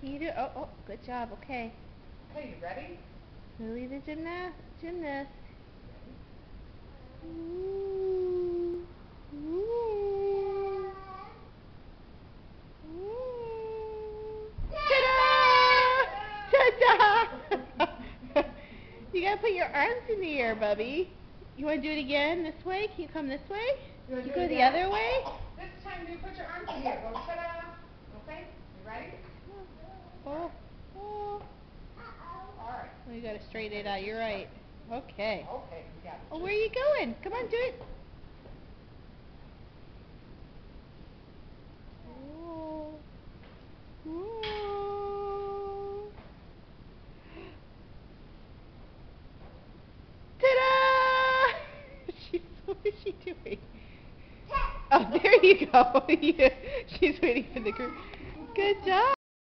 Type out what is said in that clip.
Can you do it? Oh, good job. Okay. Okay, you ready? Lily the gymnast. Ta-da! Ta-da! You gotta put your arms in the air, Bubby. You wanna do it again this way? Can you come this way? You go the other way? This time you put your arms in the air. Go ta-da. Okay? You ready? Oh. Alright. Well, you gotta straighten it out. You're right. Okay. Okay, we got it. Oh, where are you going? Come on, do it. Ta-da! What is she doing? Oh, there you go. She's waiting for the group. Good job.